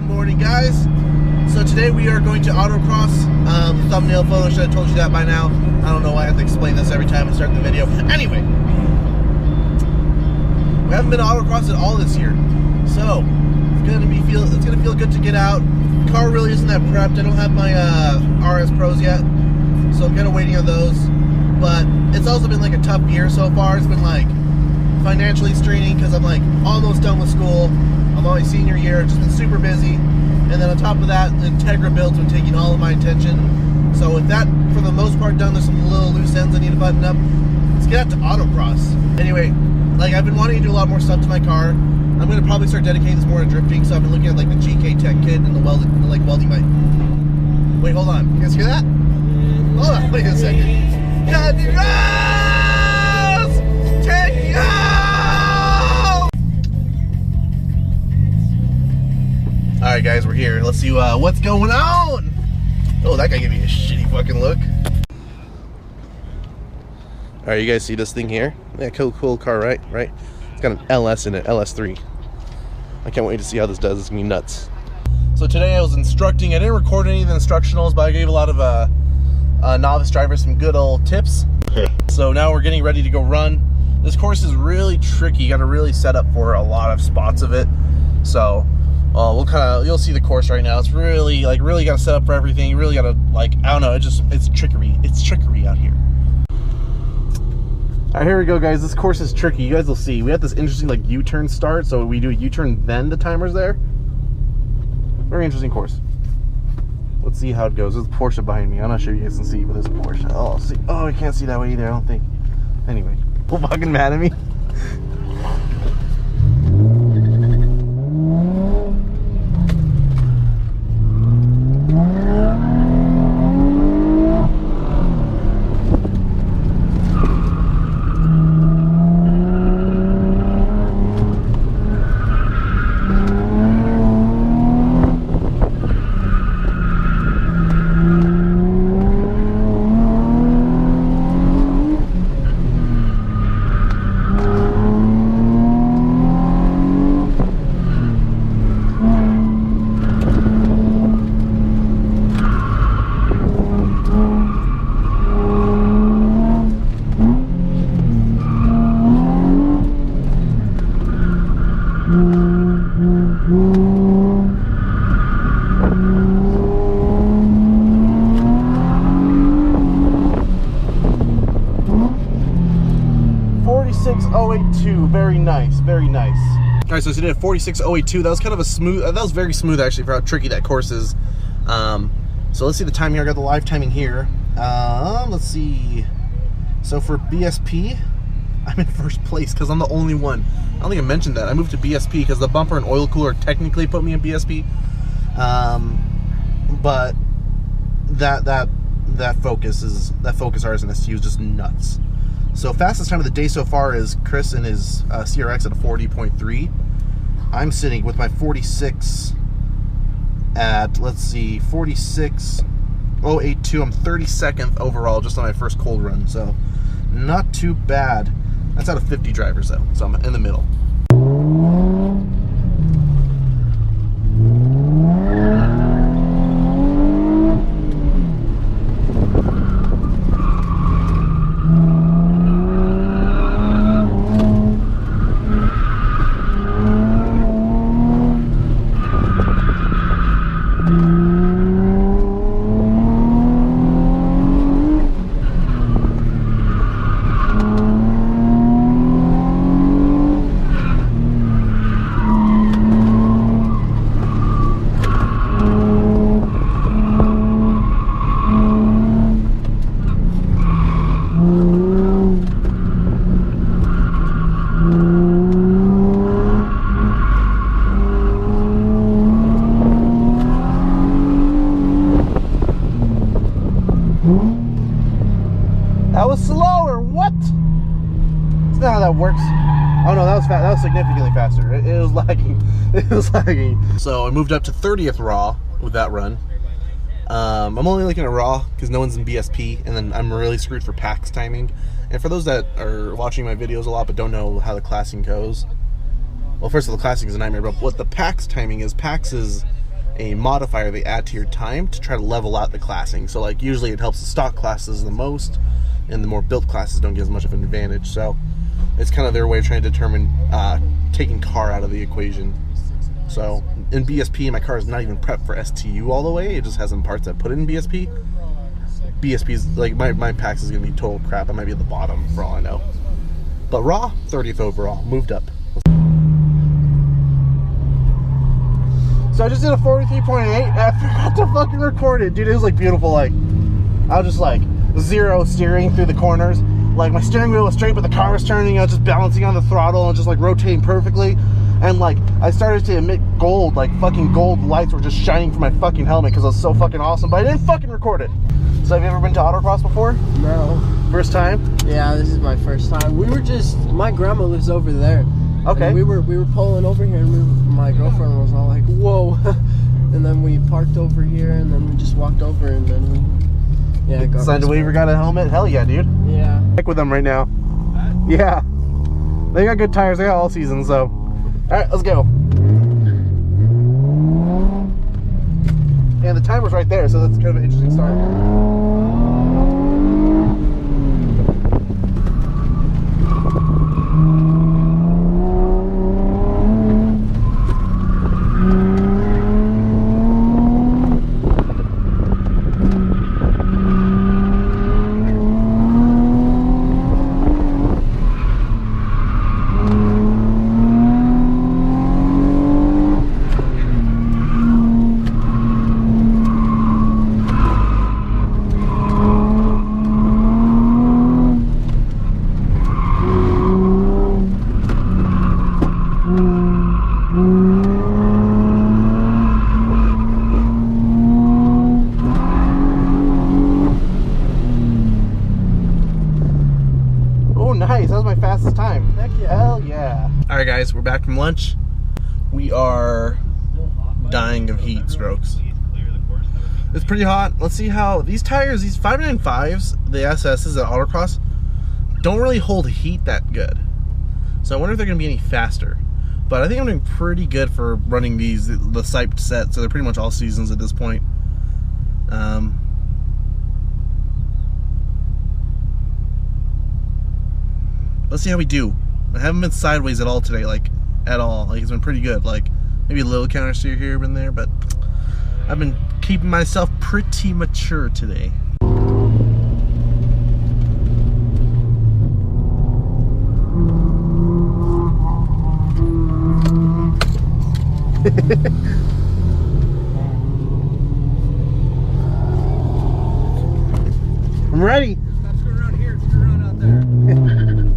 morning, guys. So today we are going to Autocross. The thumbnail photo should have told you that by now. I don't know why I have to explain this every time I start the video. Anyway, we haven't been to Autocross at all this year, so it's gonna feel good to get out. The car really isn't that prepped. I don't have my RS Pros yet, so I'm kind of waiting on those. But it's also been like a tough year so far. It's been like financially straining because I'm like almost done with school. I'm on my senior year, just been super busy. And then on top of that, the Integra build's been taking all of my attention. So with that, for the most part, done, there's some little loose ends I need to button up. Let's get out to Autocross. Anyway, like I've been wanting to do a lot more stuff to my car. I'm gonna probably start dedicating this more to drifting. So I've been looking at like the GK Tech kit and the welding, my. Wait, hold on. You guys hear that? Hold on, wait a second. Take you! Alright guys, we're here. Let's see what's going on! Oh, that guy gave me a shitty fucking look. Alright, you guys see this thing here? Yeah, cool car, right? It's got an LS in it, LS3. I can't wait to see how this does. It's gonna be nuts. So today I was instructing. I didn't record any of the instructionals, but I gave a lot of novice drivers some good old tips. So now we're getting ready to go run. This course is really tricky. You got to really set up for a lot of spots of it. So you'll see the course right now. It's really got to set up for everything. You really got to I don't know. It's trickery. It's trickery out here. All right, here we go, guys. This course is tricky. You guys will see. We have this interesting U-turn start. So we do a U-turn, then the timer's there. Very interesting course. Let's see how it goes. There's a Porsche behind me. I'm not sure you guys can see, but there's a Porsche. Oh, see. Oh, I can't see that way either, I don't think. Anyway, people fucking mad at me. Very nice, very nice. All right, so today at 46082, that was kind of a smooth, that was very smooth actually for how tricky that course is. So let's see the time here. I got the live timing here. Let's see. So for BSP, I'm in first place because I'm the only one. I don't think I mentioned that. I moved to BSP because the bumper and oil cooler technically put me in BSP. But that Focus RS and STU is just nuts. So fastest time of the day so far is Chris and his CRX at a 40.3. I'm sitting with my 46 at, let's see, 46.082. I'm 32nd overall just on my first cold run, so not too bad. That's out of 50 drivers though, so I'm in the middle. That was slower. What? That's not how that works. Oh no, that was fast. That was significantly faster. It was lagging. It was lagging. So I moved up to 30th raw with that run. I'm only looking at raw because no one's in BSP, and then I'm really screwed for PAX timing. And for those that are watching my videos a lot but don't know how the classing goes, well, first of all, the classing is a nightmare, but what the PAX timing is, PAX is a modifier they add to your time to try to level out the classing. So like usually it helps the stock classes the most, and the more built classes don't get as much of an advantage. So it's kind of their way of trying to determine taking car out of the equation. So in BSP, my car is not even prepped for STU all the way. It just has some parts that put it in BSP. BSP's like my PAX is gonna be total crap. I might be at the bottom for all I know. But raw, 30th overall, moved up. So I just did a 43.8 and I forgot to fucking record it. Dude, it was like beautiful. Like, I was just like zero steering through the corners. Like my steering wheel was straight, but the car was turning. I was just balancing on the throttle and just like rotating perfectly. And like, I started to emit gold, like fucking gold lights were just shining from my fucking helmet because it was so fucking awesome. But I didn't fucking record it. So have you ever been to Autocross before? No. First time? Yeah, this is my first time. We were just, my grandma lives over there. Okay. And we were pulling over here, and my girlfriend was all like, "Whoa!" And then we parked over here, and then we just walked over, and then we got signed a waiver, got a helmet. Hell yeah, dude. Yeah. Heck with them right now. Yeah. They got good tires. They got all season. So, all right, let's go. And the timer's right there, so that's kind of an interesting start. Nice, that was my fastest time. Heck yeah. Hell yeah. Alright guys, we're back from lunch. We are dying of heat strokes. It's pretty hot. Let's see how these tires, these 595s, the SS's at Autocross, don't really hold heat that good. So I wonder if they're going to be any faster. But I think I'm doing pretty good for running these, the Siped set, so they're pretty much all seasons at this point. Let's see how we do. I haven't been sideways at all today, like, at all. Like, it's been pretty good. Like, maybe a little counter steer here and there, but I've been keeping myself pretty mature today. I'm ready. Stop screwing around here, screw around out there.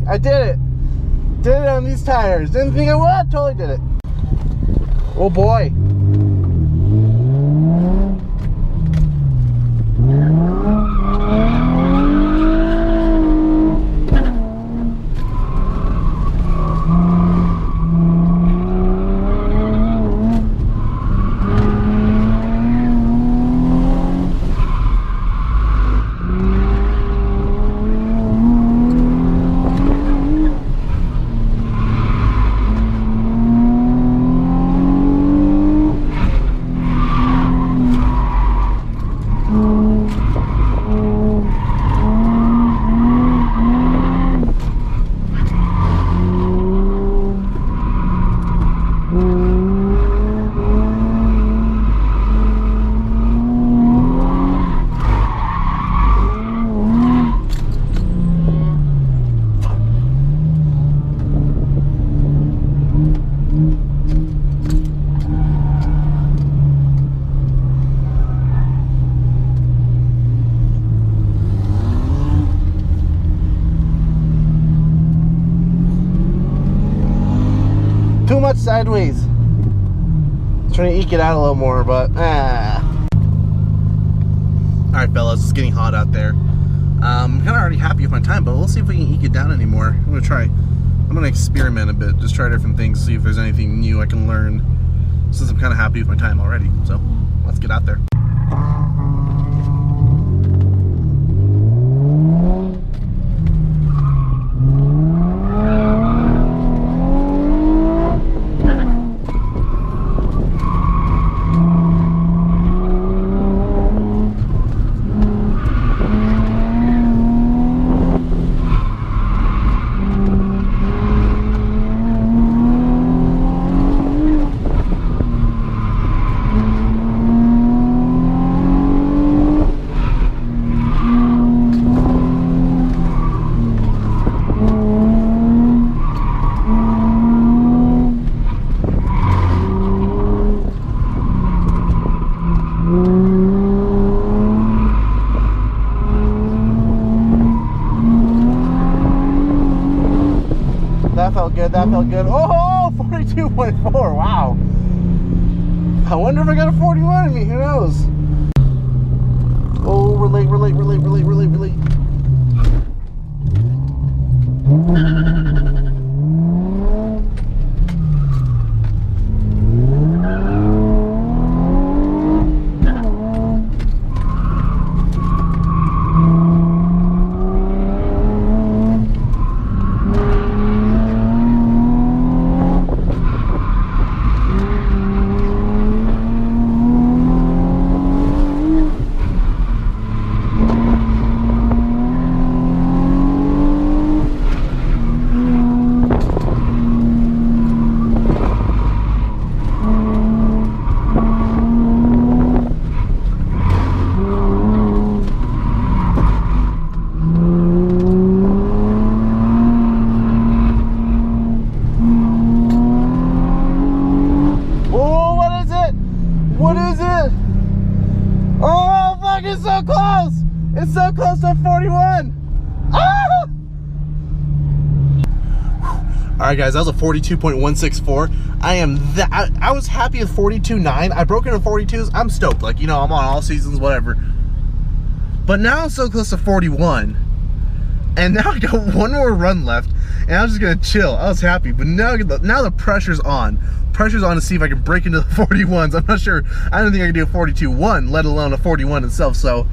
I did it. Did it on these tires. Didn't think I would. Totally did it. Oh boy. sideways. Trying to eke it out a little more, but Alright, fellas, it's getting hot out there. I'm kind of already happy with my time, but we'll see if we can eke it down anymore. I'm gonna experiment a bit, just try different things, see if there's anything new I can learn, since I'm kind of happy with my time already. So let's get out there. That felt good. Oh, 42.4. Wow. I wonder if I got a 41 in me. Who knows? Oh, we're late. It's so close to 41. Ah! Alright guys, that was a 42.164. I was happy with 42.9. I broke into 42s. I'm stoked. Like, you know, I'm on all seasons, whatever. But now I'm so close to 41. And now I got one more run left. And I'm just gonna chill. I was happy. But now the pressure's on. Pressure's on to see if I can break into the 41s. I'm not sure. I don't think I can do a 42.1, let alone a 41 itself. So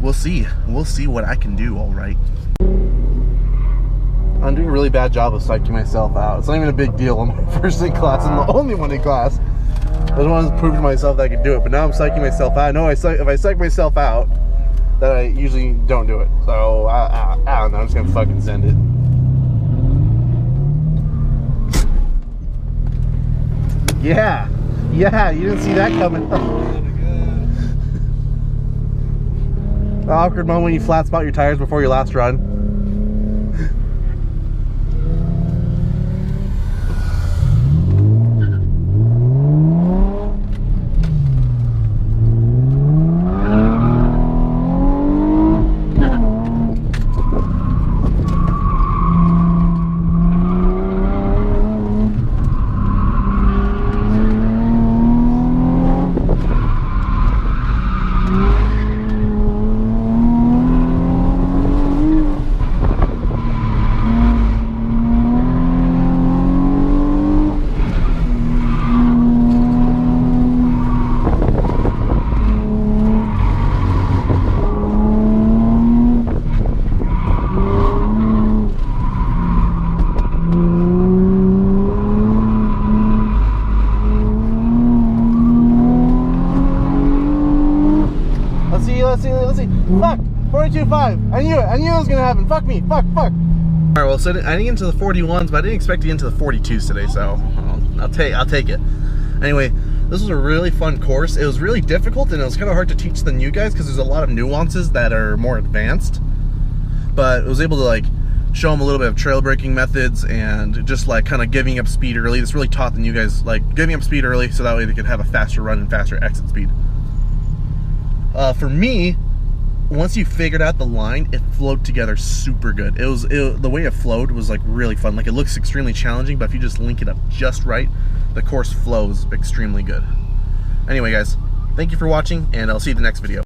we'll see. We'll see what I can do, all right. I'm doing a really bad job of psyching myself out. It's not even a big deal. I'm my first in class. I'm the only one in class. I just wanted to prove to myself that I could do it. But now I'm psyching myself out. I know if I psych myself out, that I usually don't do it. So I don't know. I'm just gonna fucking send it. Yeah, you didn't see that coming. The awkward moment when you flat spot your tires before your last run. Let's see. Fuck! 42.5. I knew it. I knew it was gonna happen. Fuck me. Fuck. Alright, well, so I didn't get into the 41s, but I didn't expect to get into the 42s today, so I'll take it. Anyway, this was a really fun course. It was really difficult, and it was kind of hard to teach the new guys because there's a lot of nuances that are more advanced. But I was able to, like, show them a little bit of trail braking methods and just, like, kind of giving up speed early. This really taught the new guys, like, giving up speed early so that way they could have a faster run and faster exit speed. For me, once you figured out the line, it flowed together super good. The way it flowed was like really fun. Like, it looks extremely challenging, but if you just link it up just right, the course flows extremely good. Anyway, guys, thank you for watching, and I'll see you in the next video.